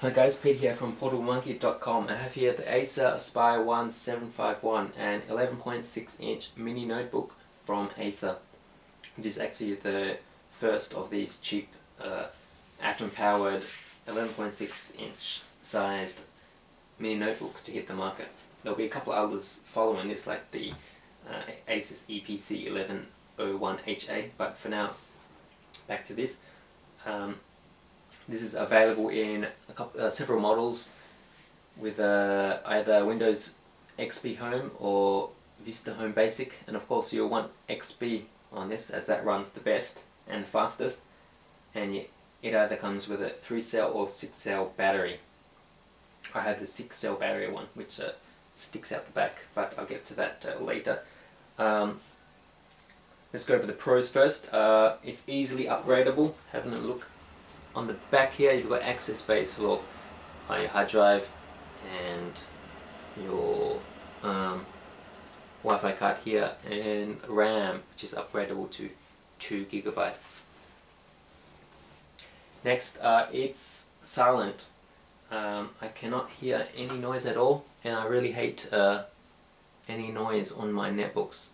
Hi guys, Pete here from portablemonkey.com. I have here the Acer Aspire One 751, an 11.6-inch mini notebook from Acer, which is actually the first of these cheap atom-powered 11.6-inch sized mini notebooks to hit the market. There'll be a couple of others following this, like the Asus EPC 1101HA, but for now, back to this. This is available in several models with either Windows XP Home or Vista Home Basic, and of course you'll want XP on this as that runs the best and fastest, and it either comes with a 3-cell or 6-cell battery. I have the 6-cell battery one, which sticks out the back, but I'll get to that later. Let's go over the pros first. It's easily upgradable. Having a look on the back here, you've got access space for your hard drive and your Wi-Fi card here, and RAM, which is upgradable to 2 GB. Next, it's silent. I cannot hear any noise at all, and I really hate any noise on my netbooks.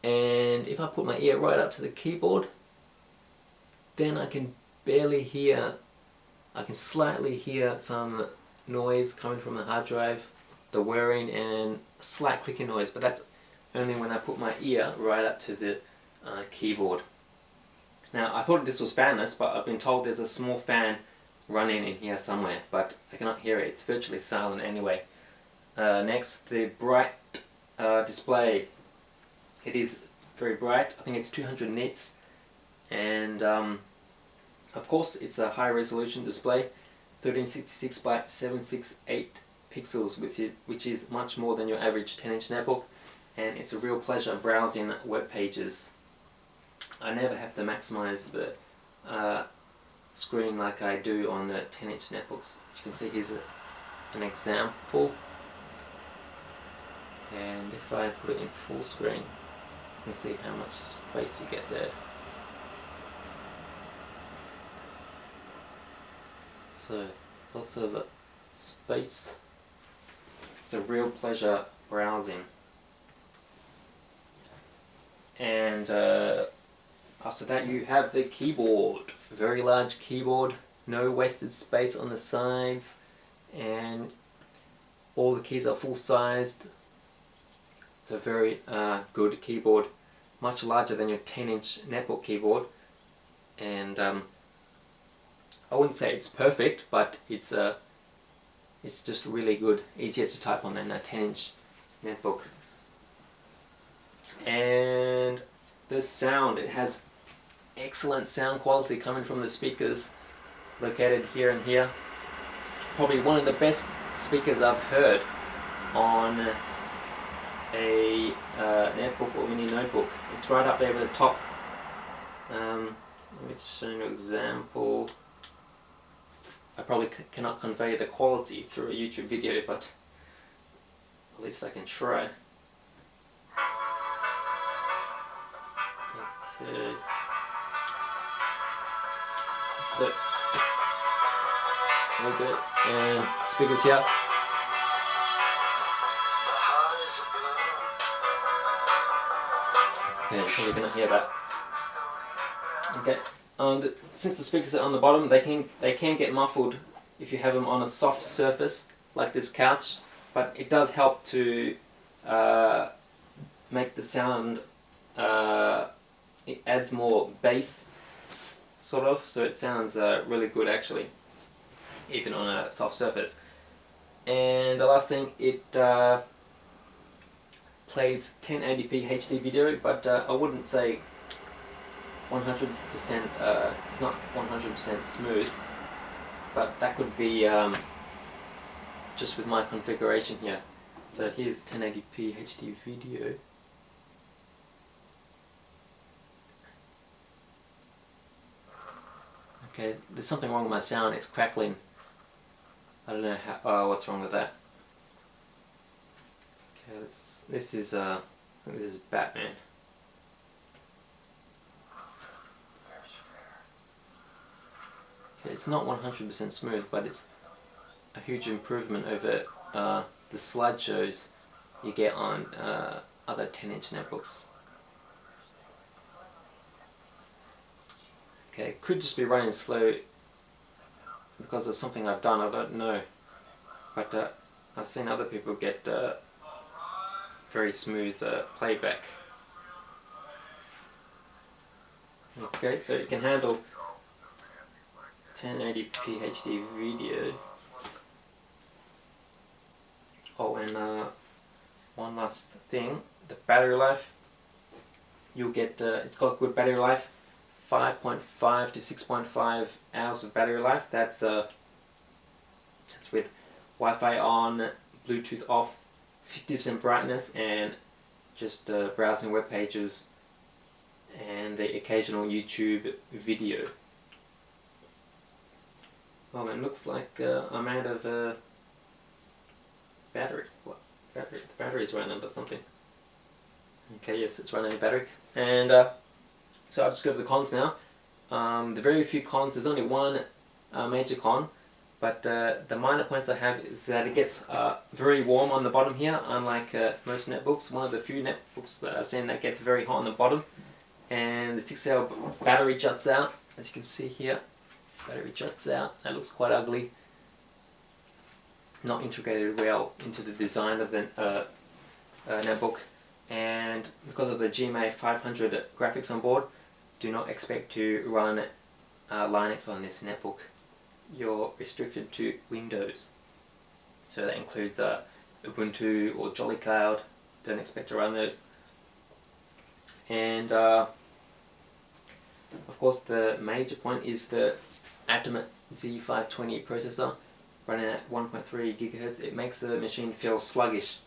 And if I put my ear right up to the keyboard, then I can barely hear, I can slightly hear some noise coming from the hard drive, the whirring and slight clicking noise, but that's only when I put my ear right up to the keyboard. Now, I thought this was fanless, but I've been told there's a small fan running in here somewhere, but I cannot hear it. It's virtually silent anyway. Next, the bright display. It is very bright. I think it's 200 nits. And of course it's a high resolution display, 1366 by 768 pixels, which is much more than your average 10-inch netbook, and it's a real pleasure browsing web pages. I never have to maximize the screen like I do on the 10-inch netbooks. As you can see, here's an example, and if I put it in full screen, you can see how much space you get there. So, lots of space. It's a real pleasure browsing. And after that you have the keyboard. Very large keyboard, no wasted space on the sides, and all the keys are full-sized. It's a very good keyboard, much larger than your 10-inch netbook keyboard, and I wouldn't say it's perfect, but it's just really good, easier to type on than a 10-inch netbook. And the sound, it has excellent sound quality coming from the speakers located here and here. Probably one of the best speakers I've heard on a netbook or mini notebook. It's right up there with the top. Let me just show you an example. I probably cannot convey the quality through a YouTube video, but at least I can try. Okay. So, there we go. And speakers here. Okay, you're probably gonna hear that. Okay. Since the speakers are on the bottom, they can get muffled if you have them on a soft surface like this couch, but it does help to make the sound, it adds more bass, sort of, so it sounds really good actually, even on a soft surface. And the last thing, it plays 1080p HD video, but I wouldn't say 100%, it's not 100% smooth, but that could be just with my configuration here. So here's 1080p HD video. Okay, there's something wrong with my sound, it's crackling. I don't know how, what's wrong with that. Okay, this is Batman. Okay, It's not 100% smooth, but it's a huge improvement over the slideshows you get on other 10-inch netbooks. Okay, could just be running slow because of something I've done, I don't know. But I've seen other people get very smooth playback. Okay, so it can handle 1080p HD video. Oh, and one last thing, the battery life. You'll get, it's got good battery life, 5.5 to 6.5 hours of battery life. That's with Wi-Fi on, Bluetooth off, 50% brightness, and just browsing web pages and the occasional YouTube video. Well, it looks like I'm out of battery. What? Battery? The battery's running out of something. Okay, yes, it's running out of battery. And so I'll just go over the cons now. The very few cons, there's only one major con, but the minor points I have is that it gets very warm on the bottom here, unlike most netbooks. One of the few netbooks that I've seen that gets very hot on the bottom. And the 6-hour battery juts out, as you can see here. Battery juts out. That looks quite ugly. Not integrated well into the design of the netbook. And because of the GMA 500 graphics on board, do not expect to run Linux on this netbook. You're restricted to Windows. So that includes Ubuntu or Jolly Cloud. Don't expect to run those. And of course the major point is the Atom Z520 processor running at 1.3 gigahertz. It makes the machine feel sluggish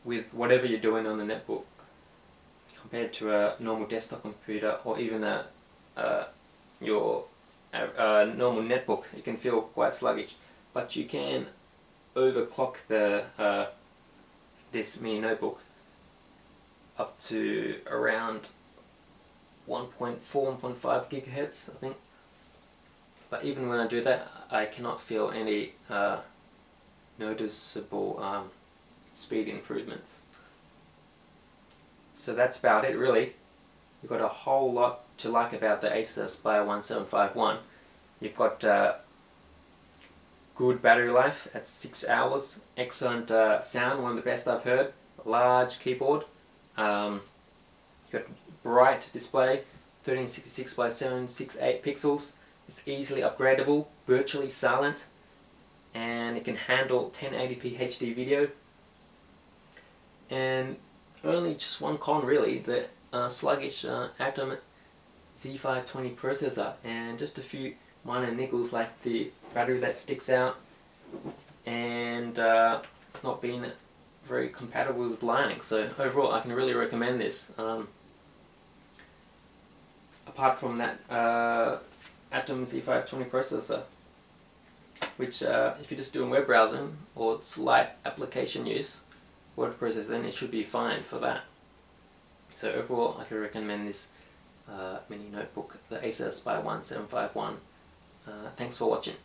with whatever you're doing on the netbook compared to a normal desktop computer or even your normal netbook. It can feel quite sluggish, but you can overclock the this mini notebook up to around 1.4, 1.5 gigahertz, I think. But even when I do that, I cannot feel any noticeable speed improvements. So that's about it, really. You've got a whole lot to like about the Acer Aspire One 751. You've got good battery life at 6 hours, excellent sound, one of the best I've heard, large keyboard, you've got bright display, 1366 by 768 pixels. It's easily upgradable, virtually silent, and it can handle 1080p HD video. And only just one con, really, the sluggish Atom Z520 processor, and just a few minor niggles like the battery that sticks out and not being very compatible with Linux. So overall, I can really recommend this. Apart from that Atom Z520 processor, which if you're just doing web browsing or it's light application use, word processing, it should be fine for that. So overall, I can recommend this mini notebook, the Acer Aspire One 751. Thanks for watching.